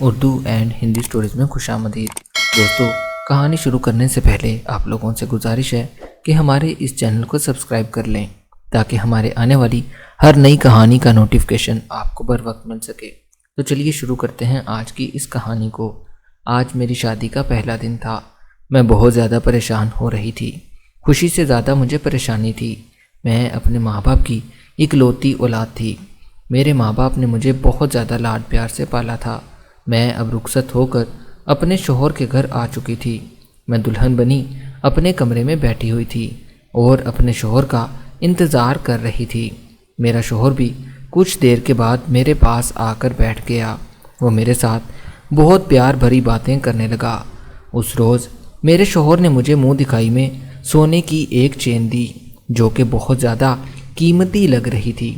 Urdu and Hindi stories میں خوش آمدید۔ دوستو، کہانی شروع کرنے سے پہلے آپ لوگوں سے گزارش ہے کہ ہمارے اس چینل کو سبسکرائب کر لیں تاکہ ہمارے آنے والی ہر نئی کہانی کا نوٹیفیکیشن آپ کو بر وقت مل سکے۔ تو چلیے شروع کرتے ہیں آج کی اس کہانی کو۔ آج میری شادی کا پہلا دن تھا۔ میں بہت زیادہ پریشان ہو رہی تھی۔ خوشی سے زیادہ مجھے پریشانی تھی۔ میں اپنے ماں باپ کی اکلوتی اولاد تھی۔ میرے ماں باپ نے مجھے بہت زیادہ لاڈ پیار سے پالا تھا۔ میں اب رخصت ہو کر اپنے شوہر کے گھر آ چکی تھی۔ میں دلہن بنی اپنے کمرے میں بیٹھی ہوئی تھی اور اپنے شوہر کا انتظار کر رہی تھی۔ میرا شوہر بھی کچھ دیر کے بعد میرے پاس آ کر بیٹھ گیا۔ وہ میرے ساتھ بہت پیار بھری باتیں کرنے لگا۔ اس روز میرے شوہر نے مجھے منہ دکھائی میں سونے کی ایک چین دی جو کہ بہت زیادہ قیمتی لگ رہی تھی۔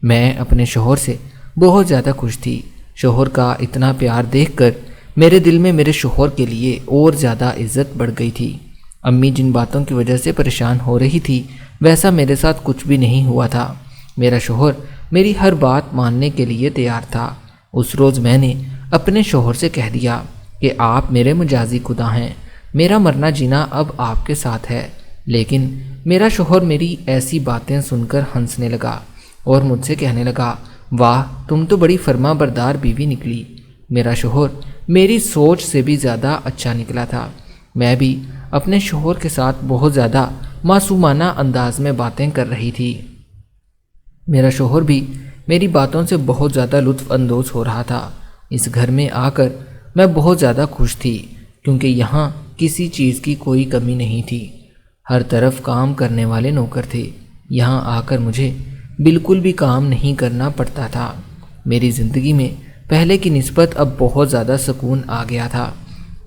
میں اپنے شوہر سے بہت زیادہ خوش تھی۔ شوہر کا اتنا پیار دیکھ کر میرے دل میں میرے شوہر کے لیے اور زیادہ عزت بڑھ گئی تھی۔ امی جن باتوں کی وجہ سے پریشان ہو رہی تھی ویسا میرے ساتھ کچھ بھی نہیں ہوا تھا۔ میرا شوہر میری ہر بات ماننے کے لیے تیار تھا۔ اس روز میں نے اپنے شوہر سے کہہ دیا کہ آپ میرے مجازی خدا ہیں، میرا مرنا جینا اب آپ کے ساتھ ہے۔ لیکن میرا شوہر میری ایسی باتیں سن کر ہنسنے لگا اور مجھ سے کہنے لگا، واہ، تم تو بڑی فرما بردار بیوی نکلی۔ میرا شوہر میری سوچ سے بھی زیادہ اچھا نکلا تھا۔ میں بھی اپنے شوہر کے ساتھ بہت زیادہ معصومانہ انداز میں باتیں کر رہی تھی۔ میرا شوہر بھی میری باتوں سے بہت زیادہ لطف اندوز ہو رہا تھا۔ اس گھر میں آ کر میں بہت زیادہ خوش تھی کیونکہ یہاں کسی چیز کی کوئی کمی نہیں تھی۔ ہر طرف کام کرنے والے نوکر تھے۔ یہاں آ کر مجھے بالکل بھی کام نہیں کرنا پڑتا تھا۔ میری زندگی میں پہلے کی نسبت اب بہت زیادہ سکون آ گیا تھا۔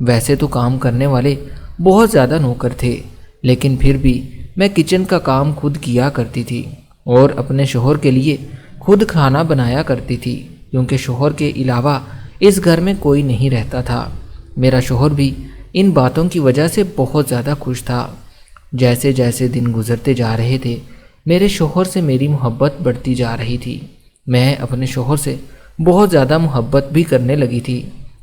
ویسے تو کام کرنے والے بہت زیادہ نوکر تھے لیکن پھر بھی میں کچن کا کام خود کیا کرتی تھی اور اپنے شوہر کے لیے خود کھانا بنایا کرتی تھی کیونکہ شوہر کے علاوہ اس گھر میں کوئی نہیں رہتا تھا۔ میرا شوہر بھی ان باتوں کی وجہ سے بہت زیادہ خوش تھا۔ جیسے جیسے دن گزرتے جا رہے تھے میرے شوہر سے میری محبت بڑھتی جا رہی تھی۔ میں اپنے شوہر سے بہت زیادہ محبت بھی کرنے لگی تھی۔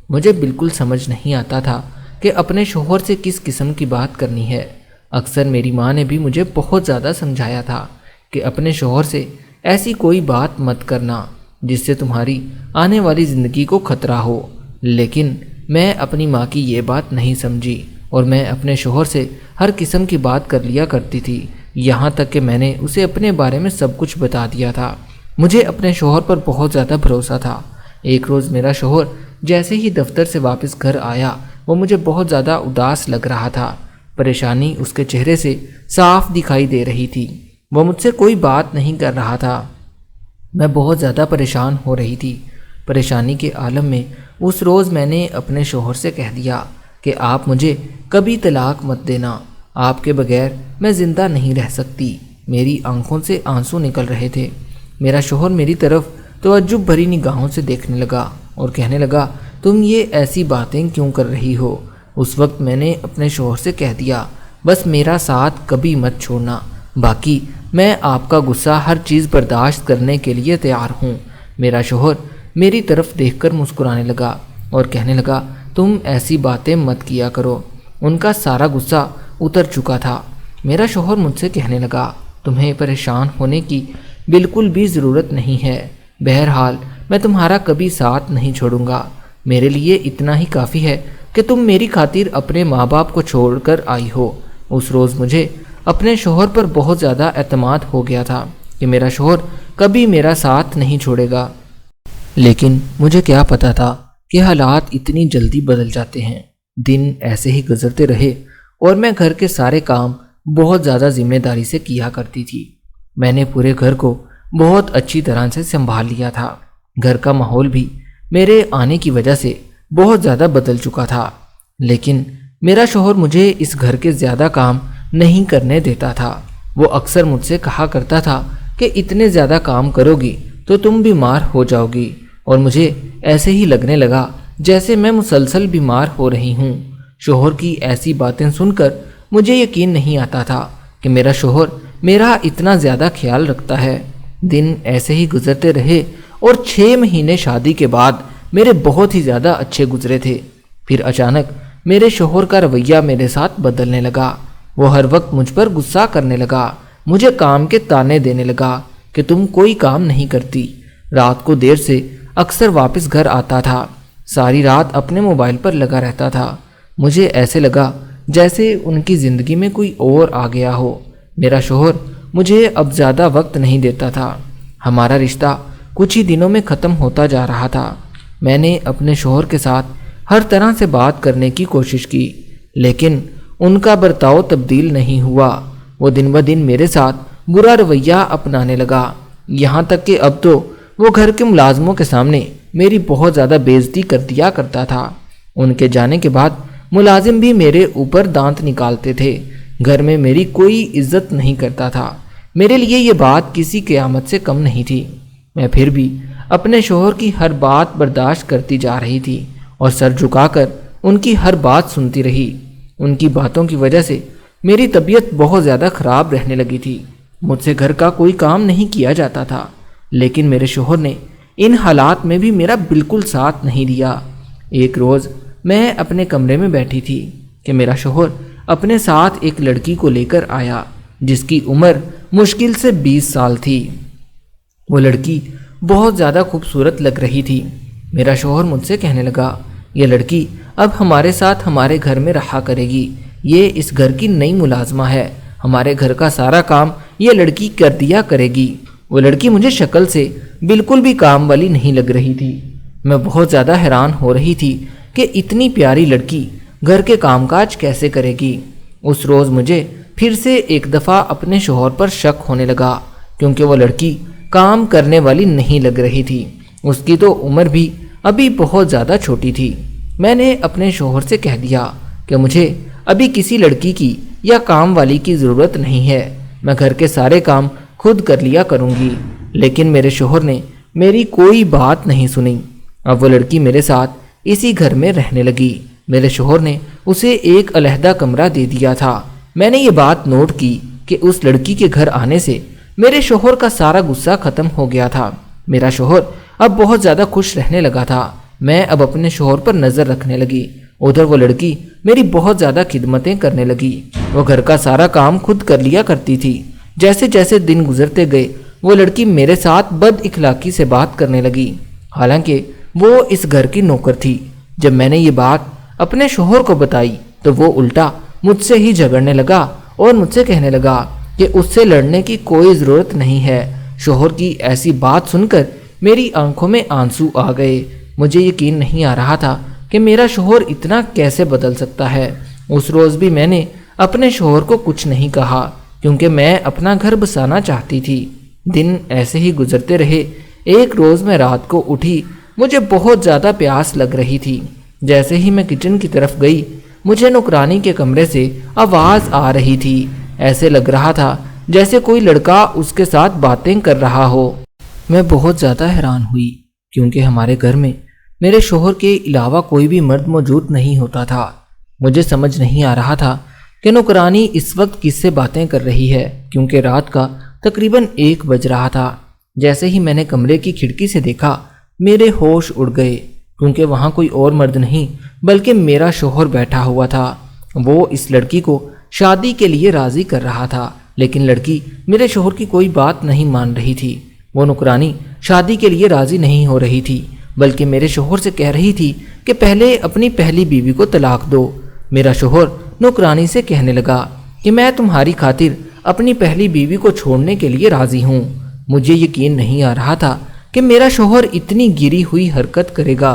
مجھے بالکل سمجھ نہیں آتا تھا کہ اپنے شوہر سے کس قسم کی بات کرنی ہے۔ اکثر میری ماں نے بھی مجھے بہت زیادہ سمجھایا تھا کہ اپنے شوہر سے ایسی کوئی بات مت کرنا جس سے تمہاری آنے والی زندگی کو خطرہ ہو، لیکن میں اپنی ماں کی یہ بات نہیں سمجھی اور میں اپنے شوہر سے ہر قسم کی بات کر لیا کرتی تھی، یہاں تک کہ میں نے اسے اپنے بارے میں سب کچھ بتا دیا تھا۔ مجھے اپنے شوہر پر بہت زیادہ بھروسہ تھا۔ ایک روز میرا شوہر جیسے ہی دفتر سے واپس گھر آیا وہ مجھے بہت زیادہ اداس لگ رہا تھا۔ پریشانی اس کے چہرے سے صاف دکھائی دے رہی تھی۔ وہ مجھ سے کوئی بات نہیں کر رہا تھا۔ میں بہت زیادہ پریشان ہو رہی تھی۔ پریشانی کے عالم میں اس روز میں نے اپنے شوہر سے کہہ دیا کہ آپ مجھے کبھی طلاق مت دینا، آپ کے بغیر میں زندہ نہیں رہ سکتی۔ میری آنکھوں سے آنسو نکل رہے تھے۔ میرا شوہر میری طرف تعجب بھری نگاہوں سے دیکھنے لگا اور کہنے لگا، تم یہ ایسی باتیں کیوں کر رہی ہو؟ اس وقت میں نے اپنے شوہر سے کہہ دیا، بس میرا ساتھ کبھی مت چھوڑنا، باقی میں آپ کا غصہ ہر چیز برداشت کرنے کے لیے تیار ہوں۔ میرا شوہر میری طرف دیکھ کر مسکرانے لگا اور کہنے لگا، تم ایسی باتیں مت کیا کرو۔ ان کا سارا غصہ اتر چکا تھا۔ میرا شوہر مجھ سے کہنے لگا، تمہیں پریشان ہونے کی بالکل بھی ضرورت نہیں ہے، بہرحال میں تمہارا کبھی ساتھ نہیں چھوڑوں گا۔ میرے لیے اتنا ہی کافی ہے کہ تم میری خاطر اپنے ماں باپ کو چھوڑ کر آئی ہو۔ اس روز مجھے اپنے شوہر پر بہت زیادہ اعتماد ہو گیا تھا کہ میرا شوہر کبھی میرا ساتھ نہیں چھوڑے گا، لیکن مجھے کیا پتا تھا کہ حالات اتنی جلدی بدل جاتے ہیں۔ دن ایسے ہی گزرتے رہے اور میں گھر کے سارے کام بہت زیادہ ذمہ داری سے کیا کرتی تھی۔ میں نے پورے گھر کو بہت اچھی طرح سے سنبھال لیا تھا۔ گھر کا ماحول بھی میرے آنے کی وجہ سے بہت زیادہ بدل چکا تھا، لیکن میرا شوہر مجھے اس گھر کے زیادہ کام نہیں کرنے دیتا تھا۔ وہ اکثر مجھ سے کہا کرتا تھا کہ اتنے زیادہ کام کرو گی تو تم بیمار ہو جاؤ گی، اور مجھے ایسے ہی لگنے لگا جیسے میں مسلسل بیمار ہو رہی ہوں۔ شوہر کی ایسی باتیں سن کر مجھے یقین نہیں آتا تھا کہ میرا شوہر میرا اتنا زیادہ خیال رکھتا ہے۔ دن ایسے ہی گزرتے رہے اور 6 مہینے شادی کے بعد میرے بہت ہی زیادہ اچھے گزرے تھے۔ پھر اچانک میرے شوہر کا رویہ میرے ساتھ بدلنے لگا۔ وہ ہر وقت مجھ پر غصہ کرنے لگا، مجھے کام کے تانے دینے لگا کہ تم کوئی کام نہیں کرتی۔ رات کو دیر سے اکثر واپس گھر آتا تھا، ساری رات اپنے موبائل پر لگا رہتا تھا۔ مجھے ایسے لگا جیسے ان کی زندگی میں کوئی اور آ گیا ہو۔ میرا شوہر مجھے اب زیادہ وقت نہیں دیتا تھا۔ ہمارا رشتہ کچھ ہی دنوں میں ختم ہوتا جا رہا تھا۔ میں نے اپنے شوہر کے ساتھ ہر طرح سے بات کرنے کی کوشش کی، لیکن ان کا برتاؤ تبدیل نہیں ہوا۔ وہ دن بدن میرے ساتھ برا رویہ اپنانے لگا، یہاں تک کہ اب تو وہ گھر کے ملازموں کے سامنے میری بہت زیادہ بے عزتی کر دیا کرتا تھا۔ ان کے جانے کے بعد ملازم بھی میرے اوپر دانت نکالتے تھے، گھر میں میری کوئی عزت نہیں کرتا تھا۔ میرے لیے یہ بات کسی قیامت سے کم نہیں تھی۔ میں پھر بھی اپنے شوہر کی ہر بات برداشت کرتی جا رہی تھی اور سر جھکا کر ان کی ہر بات سنتی رہی۔ ان کی باتوں کی وجہ سے میری طبیعت بہت زیادہ خراب رہنے لگی تھی۔ مجھ سے گھر کا کوئی کام نہیں کیا جاتا تھا، لیکن میرے شوہر نے ان حالات میں بھی میرا بالکل ساتھ نہیں دیا۔ ایک روز میں اپنے کمرے میں بیٹھی تھی کہ میرا شوہر اپنے ساتھ ایک لڑکی کو لے کر آیا جس کی عمر مشکل سے 20 سال تھی۔ وہ لڑکی بہت زیادہ خوبصورت لگ رہی تھی۔ میرا شوہر مجھ سے کہنے لگا، یہ لڑکی اب ہمارے ساتھ ہمارے گھر میں رہا کرے گی، یہ اس گھر کی نئی ملازمہ ہے، ہمارے گھر کا سارا کام یہ لڑکی کر دیا کرے گی۔ وہ لڑکی مجھے شکل سے بالکل بھی کام والی نہیں لگ رہی تھی۔ میں بہت زیادہ حیران ہو رہی تھی کہ اتنی پیاری لڑکی گھر کے کام کاج کیسے کرے گی۔ اس روز مجھے پھر سے ایک دفعہ اپنے شوہر پر شک ہونے لگا، کیونکہ وہ لڑکی کام کرنے والی نہیں لگ رہی تھی، اس کی تو عمر بھی ابھی بہت زیادہ چھوٹی تھی۔ میں نے اپنے شوہر سے کہہ دیا کہ مجھے ابھی کسی لڑکی کی یا کام والی کی ضرورت نہیں ہے، میں گھر کے سارے کام خود کر لیا کروں گی۔ لیکن میرے شوہر نے میری کوئی بات نہیں سنی۔ اب وہ لڑکی میرے ساتھ اسی گھر میں رہنے لگی۔ میرے شوہر نے اسے ایک علیحدہ کمرہ دے دیا تھا۔ میں نے یہ بات نوٹ کی کہ اس لڑکی کے گھر آنے سے میرے شوہر کا سارا غصہ ختم ہو گیا تھا۔ میرا شوہر اب بہت زیادہ خوش رہنے لگا تھا۔ میں اب اپنے شوہر پر نظر رکھنے لگی۔ ادھر وہ لڑکی میری بہت زیادہ خدمتیں کرنے لگی۔ وہ گھر کا سارا کام خود کر لیا کرتی تھی۔ جیسے جیسے دن گزرتے گئے وہ لڑکی میرے ساتھ بد اخلاقی سے بات کرنے لگی، حالانکہ وہ اس گھر کی نوکر تھی۔ جب میں نے یہ بات اپنے شوہر کو بتائی تو وہ الٹا مجھ سے ہی جھگڑنے لگا اور مجھ سے کہنے لگا کہ اس سے لڑنے کی کوئی ضرورت نہیں ہے۔ شوہر کی ایسی بات سن کر میری آنکھوں میں آنسو آ گئے۔ مجھے یقین نہیں آ رہا تھا کہ میرا شوہر اتنا کیسے بدل سکتا ہے۔ اس روز بھی میں نے اپنے شوہر کو کچھ نہیں کہا، کیونکہ میں اپنا گھر بسانا چاہتی تھی۔ دن ایسے ہی گزرتے رہے۔ ایک روز میں رات کو اٹھی، مجھے بہت زیادہ پیاس لگ رہی تھی۔ جیسے ہی میں کچن کی طرف گئی، مجھے نوکرانی کے کمرے سے آواز آ رہی تھی۔ ایسے لگ رہا تھا جیسے کوئی لڑکا اس کے ساتھ باتیں کر رہا ہو۔ میں بہت زیادہ حیران ہوئی، کیونکہ ہمارے گھر میں میرے شوہر کے علاوہ کوئی بھی مرد موجود نہیں ہوتا تھا۔ مجھے سمجھ نہیں آ رہا تھا کہ نوکرانی اس وقت کس سے باتیں کر رہی ہے، کیونکہ رات کا تقریباً 1 بج رہا تھا۔ جیسے ہی میں نے کمرے کی کھڑکی سے دیکھا، میرے ہوش اڑ گئے، کیونکہ وہاں کوئی اور مرد نہیں بلکہ میرا شوہر بیٹھا ہوا تھا۔ وہ اس لڑکی کو شادی کے لیے راضی کر رہا تھا، لیکن لڑکی میرے شوہر کی کوئی بات نہیں مان رہی تھی۔ وہ نوکرانی شادی کے لیے راضی نہیں ہو رہی تھی، بلکہ میرے شوہر سے کہہ رہی تھی کہ پہلے اپنی پہلی بیوی کو طلاق دو۔ میرا شوہر نوکرانی سے کہنے لگا کہ میں تمہاری خاطر اپنی پہلی بیوی کو چھوڑنے کے لیے راضی ہوں۔ مجھے یقین نہیں آ رہا تھا کہ میرا شوہر اتنی گری ہوئی حرکت کرے گا۔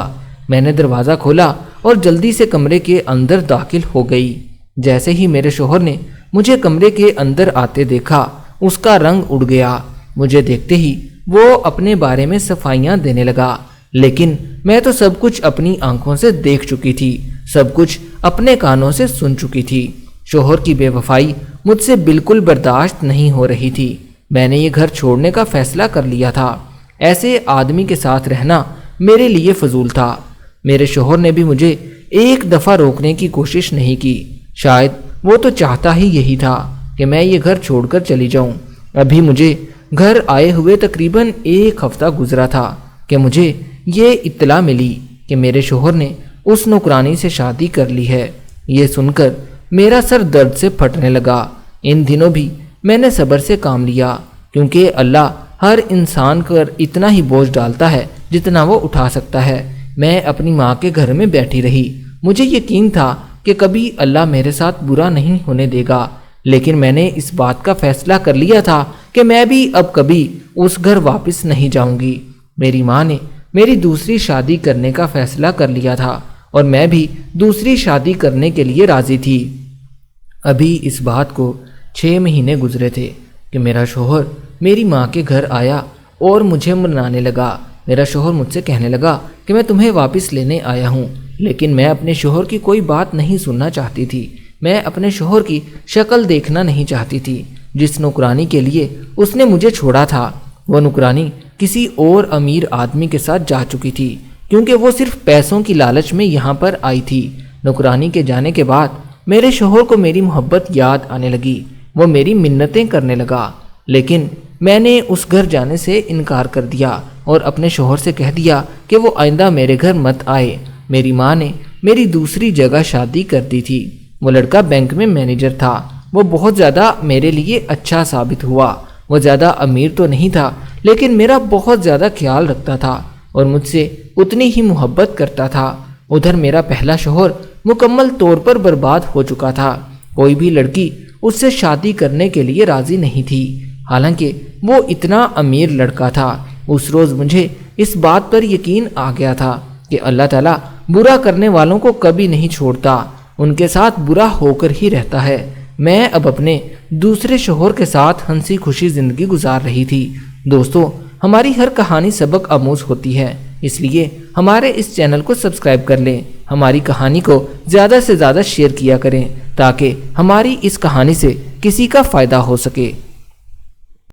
میں نے دروازہ کھولا اور جلدی سے کمرے کے اندر داخل ہو گئی۔ جیسے ہی میرے شوہر نے مجھے کمرے کے اندر آتے دیکھا، اس کا رنگ اڑ گیا۔ مجھے دیکھتے ہی وہ اپنے بارے میں صفائیاں دینے لگا، لیکن میں تو سب کچھ اپنی آنکھوں سے دیکھ چکی تھی، سب کچھ اپنے کانوں سے سن چکی تھی۔ شوہر کی بے وفائی مجھ سے بالکل برداشت نہیں ہو رہی تھی۔ میں نے یہ گھر چھوڑنے کا فیصلہ کر لیا تھا۔ ایسے آدمی کے ساتھ رہنا میرے لیے فضول تھا۔ میرے شوہر نے بھی مجھے ایک دفعہ روکنے کی کوشش نہیں کی۔ شاید وہ تو چاہتا ہی یہی تھا کہ میں یہ گھر چھوڑ کر چلی جاؤں۔ ابھی مجھے گھر آئے ہوئے تقریباً 1 ہفتہ گزرا تھا کہ مجھے یہ اطلاع ملی کہ میرے شوہر نے اس نوکرانی سے شادی کر لی ہے۔ یہ سن کر میرا سر درد سے پھٹنے لگا۔ ان دنوں بھی میں نے صبر سے کام لیا، کیونکہ اللہ ہر انسان پر اتنا ہی بوجھ ڈالتا ہے جتنا وہ اٹھا سکتا ہے۔ میں اپنی ماں کے گھر میں بیٹھی رہی۔ مجھے یقین تھا کہ کبھی اللہ میرے ساتھ برا نہیں ہونے دے گا، لیکن میں نے اس بات کا فیصلہ کر لیا تھا کہ میں بھی اب کبھی اس گھر واپس نہیں جاؤں گی۔ میری ماں نے میری دوسری شادی کرنے کا فیصلہ کر لیا تھا اور میں بھی دوسری شادی کرنے کے لیے راضی تھی۔ ابھی اس بات کو 6 مہینے گزرے تھے کہ میرا شوہر میری ماں کے گھر آیا اور مجھے منانے لگا۔ میرا شوہر مجھ سے کہنے لگا کہ میں تمہیں واپس لینے آیا ہوں، لیکن میں اپنے شوہر کی کوئی بات نہیں سننا چاہتی تھی۔ میں اپنے شوہر کی شکل دیکھنا نہیں چاہتی تھی۔ جس نوکرانی کے لیے اس نے مجھے چھوڑا تھا، وہ نوکرانی کسی اور امیر آدمی کے ساتھ جا چکی تھی، کیونکہ وہ صرف پیسوں کی لالچ میں یہاں پر آئی تھی۔ نوکرانی کے جانے کے بعد میرے شوہر کو میری محبت یاد آنے لگی۔ وہ میری منتیں کرنے لگا، لیکن میں نے اس گھر جانے سے انکار کر دیا اور اپنے شوہر سے کہہ دیا کہ وہ آئندہ میرے گھر مت آئے۔ میری ماں نے میری دوسری جگہ شادی کر دی تھی۔ وہ لڑکا بینک میں مینیجر تھا۔ وہ بہت زیادہ میرے لیے اچھا ثابت ہوا۔ وہ زیادہ امیر تو نہیں تھا، لیکن میرا بہت زیادہ خیال رکھتا تھا اور مجھ سے اتنی ہی محبت کرتا تھا۔ ادھر میرا پہلا شوہر مکمل طور پر برباد ہو چکا تھا۔ کوئی بھی لڑکی اس سے شادی کرنے کے لیے راضی نہیں تھی، حالانکہ وہ اتنا امیر لڑکا تھا۔ اس روز مجھے اس بات پر یقین آ گیا تھا کہ اللہ تعالیٰ برا کرنے والوں کو کبھی نہیں چھوڑتا، ان کے ساتھ برا ہو کر ہی رہتا ہے۔ میں اب اپنے دوسرے شوہر کے ساتھ ہنسی خوشی زندگی گزار رہی تھی۔ دوستو، ہماری ہر کہانی سبق آموز ہوتی ہے، اس لیے ہمارے اس چینل کو سبسکرائب کر لیں۔ ہماری کہانی کو زیادہ سے زیادہ شیئر کیا کریں تاکہ ہماری اس کہانی سے کسی کا فائدہ ہو سکے۔